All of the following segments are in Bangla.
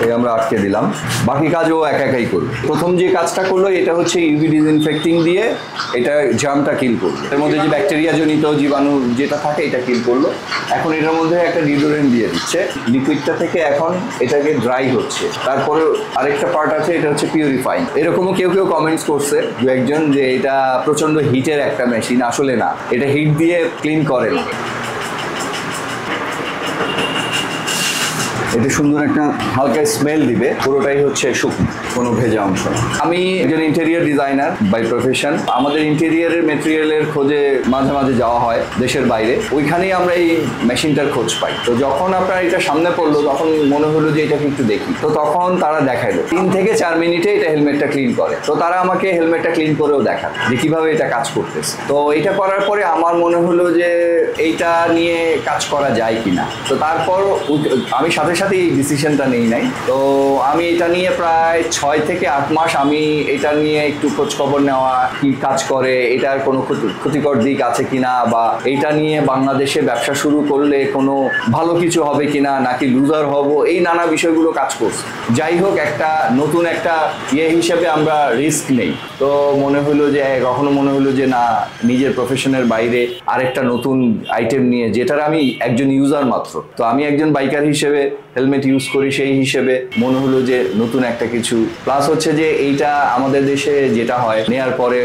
এই আমরা আটকে দিলাম, বাকি কাজও একাই করবে। প্রথম যে কাজটা করলো এটা হচ্ছে ইউভি ডিসইনফেক্টিং দিয়ে এটা জার্মটা কিল করলো, এর মধ্যে যে ব্যাকটেরিয়া জনিত জীবাণু যেটা থাকে এটা কিল করলো। এখন এটার মধ্যে একটা ডিওডোরেন্ট দিয়ে দিচ্ছে, লিকুইডটা থেকে এখন এটাকে ড্রাই হচ্ছে। তারপরে আরেকটা পার্ট আছে, এটা হচ্ছে পিউরিফাইং। এরকমও কেউ কমেন্টস করছে দু একজন যে এটা প্রচন্ড হিটের একটা মেশিন, আসলে না, এটা হিট দিয়ে ক্লিন করে না। এটা সুন্দর একটা হালকা স্মেল দিবে, পুরোটাই হচ্ছে শুকনো, কোনো ভেজা অংশ। আমি একজন ইন্টেরিয়ার ডিজাইনার বাই প্রফেশন। আমাদের ইন্টেরিয়ারের মেটেরিয়ালের খোঁজে মাঝে মাঝে যাওয়া হয় দেশের বাইরে, ওইখানেই আমরা এই মেশিনটার খোঁজ পাই। তো যখন আপনার এটা সামনে পড়লো তখন মনে হলো যে এটাকে একটু দেখি। তো তখন তারা দেখাইলো 3 থেকে 4 মিনিটে এটা হেলমেটটা ক্লিন করে। তো তারা আমাকে হেলমেটটা ক্লিন করেও দেখায় যে কিভাবে এটা কাজ করতেছে। তো এটা করার পরে আমার মনে হলো যে এইটা নিয়ে কাজ করা যায় কিনা। তো তারপর আমি সাথে সাথে এই ডিসিশনটা নেই নাই। তো আমি এটা নিয়ে প্রায় 6 থেকে 8 মাস আমি এটা নিয়ে একটু খোঁজ খবর নেওয়া, কি কাজ করে, এটার কোনো ক্ষতিকর দিক আছে কিনা, বা এটা নিয়ে বাংলাদেশে ব্যবসা শুরু করলে কোনো ভালো কিছু হবে কিনা, নাকি লুজার হব, এই নানা বিষয়গুলো কাজ করছে। যাই হোক, একটা নতুন একটা হিসেবে আমরা রিস্ক নেই। তো মনে হলো যে কখনো মনে হলো যে না, নিজের প্রফেশনের বাইরে আরেকটা নতুন আইটেম নিয়ে, যেটার আমি একজন ইউজার মাত্র, তো আমি একজন বাইকার হিসেবে হেলমেট ইউজ করি, সেই হিসেবে মনে হলো যে নতুন একটা কিছু। প্লাস হচ্ছে যে এইটা আমাদের দেশে যেটা হয়, নেয়ার পরে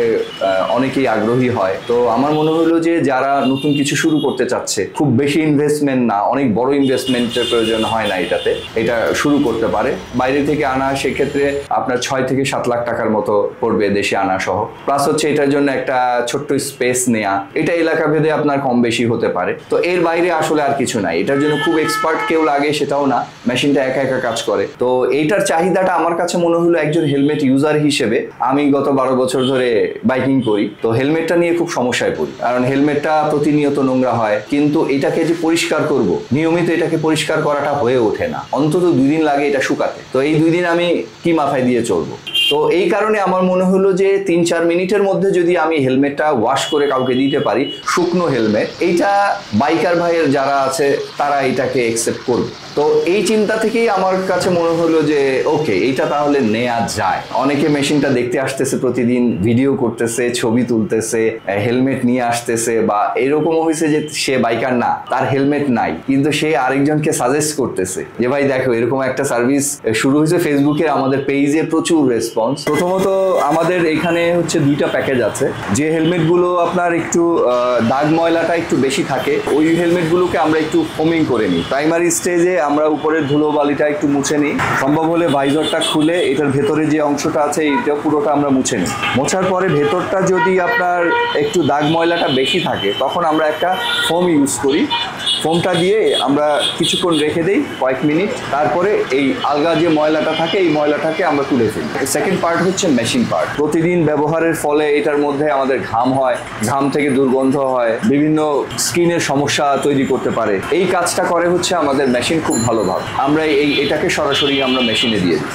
অনেকেই আগ্রহী হয়। তো আমার মনে হলো যে যারা নতুন কিছু শুরু করতে চাচ্ছে, খুব বেশি ইনভেস্টমেন্ট না, অনেক বড় ইনভেস্টমেন্টের প্রয়োজন হয় না এটাতে, এটা শুরু করতে পারে। বাইরে থেকে আনা সেক্ষেত্রে আপনার 6 থেকে 7 লাখ টাকার মতো পড়বে দেশে আনা সহ। প্লাস হচ্ছে এটার জন্য একটা ছোট্ট স্পেস নেয়া, এটা এলাকা ভেদে আপনার কম বেশি হতে পারে। তো এর বাইরে আসলে আর কিছু নাই। এটার জন্য খুব এক্সপার্ট কেউ লাগে সেটাও না, মেশিনটা একা কাজ করে। তো এইটার চাহিদাটা আমার কাছে মনে হলো একজন হেলমেট ইউজার হিসেবে, আমি গত 12 বছর ধরে বাইকিং করি, তো হেলমেটটা নিয়ে খুব সমস্যায় পড়ি। কারণ হেলমেটটা প্রতিনিয়ত নোংরা হয়, কিন্তু এটাকে যে পরিষ্কার করব, নিয়মিত এটাকে পরিষ্কার করাটা হয়ে ওঠে না। অন্তত 2 দিন লাগে এটা শুকাতে। তো এই 2 দিন আমি কি মাথায় দিয়ে চলবো? তো এই কারণে আমার মনে হলো যে 3-4 মিনিটের মধ্যে যদি আমি হেলমেটটা ওয়াশ করে কাউকে দিতে পারি, শুকনো হেলমেট, এইটা বাইকার ভাইয়ের যারা আছে তারা এটাকে অ্যাকসেপ্ট করবে। তো এই চিন্তা থেকেই আমার কাছে মনে হলো যে ওকে, এইটা তাহলে নেওয়া যায়। অনেকে মেশিনটা দেখতে আসতেছে, প্রতিদিন ভিডিও করতেছে, ছবি তুলতেছে, হেলমেট নিয়ে আসতেছে, বা এরকমও হয়েছে যে সে বাইকার না, তার হেলমেট নাই, কিন্তু সে আরেকজনকে সাজেস্ট করতেছে যে ভাই দেখো এরকম একটা সার্ভিস শুরু হয়েছে ফেসবুকে, আমাদের পেজে প্রচুর রেসপন্স। প্রথমত আমাদের এখানে হচ্ছে 2টা প্যাকেজ আছে। যে হেলমেটগুলো আপনার একটু দাগ ময়লাটা একটু বেশি থাকে, ওই হেলমেটগুলোকে আমরা একটু ফোমিং করে নিই। প্রাইমারি স্টেজে আমরা উপরের ধুলো বালিটা একটু মুছে নিই, সম্ভব হলে ভাইজরটা খুলে এটার ভেতরে যে অংশটা আছে এইটা পুরোটা আমরা মুছে নিই। মোছার পরে ভেতরটা যদি আপনার একটু দাগ ময়লাটা বেশি থাকে, তখন আমরা একটা ফোম ইউজ করি। ফোমটা দিয়ে আমরা কিছুক্ষণ রেখে দিই, কয়েক মিনিট, তারপরে এই আলগা যে ময়লাটা থাকে এই ময়লাটাকে আমরা তুলে ফেলি। সেকেন্ড পার্ট হচ্ছে মেশিন পার্ট। প্রতিদিন ব্যবহারের ফলে এটার মধ্যে আমাদের ঘাম হয়, ঘাম থেকে দুর্গন্ধ হয়, বিভিন্ন স্কিনের সমস্যা তৈরি করতে পারে। এই কাজটা করে হচ্ছে আমাদের মেশিন খুব ভালোভাবে। আমরা এটাকে সরাসরি আমরা মেশিনে দিয়ে দিই।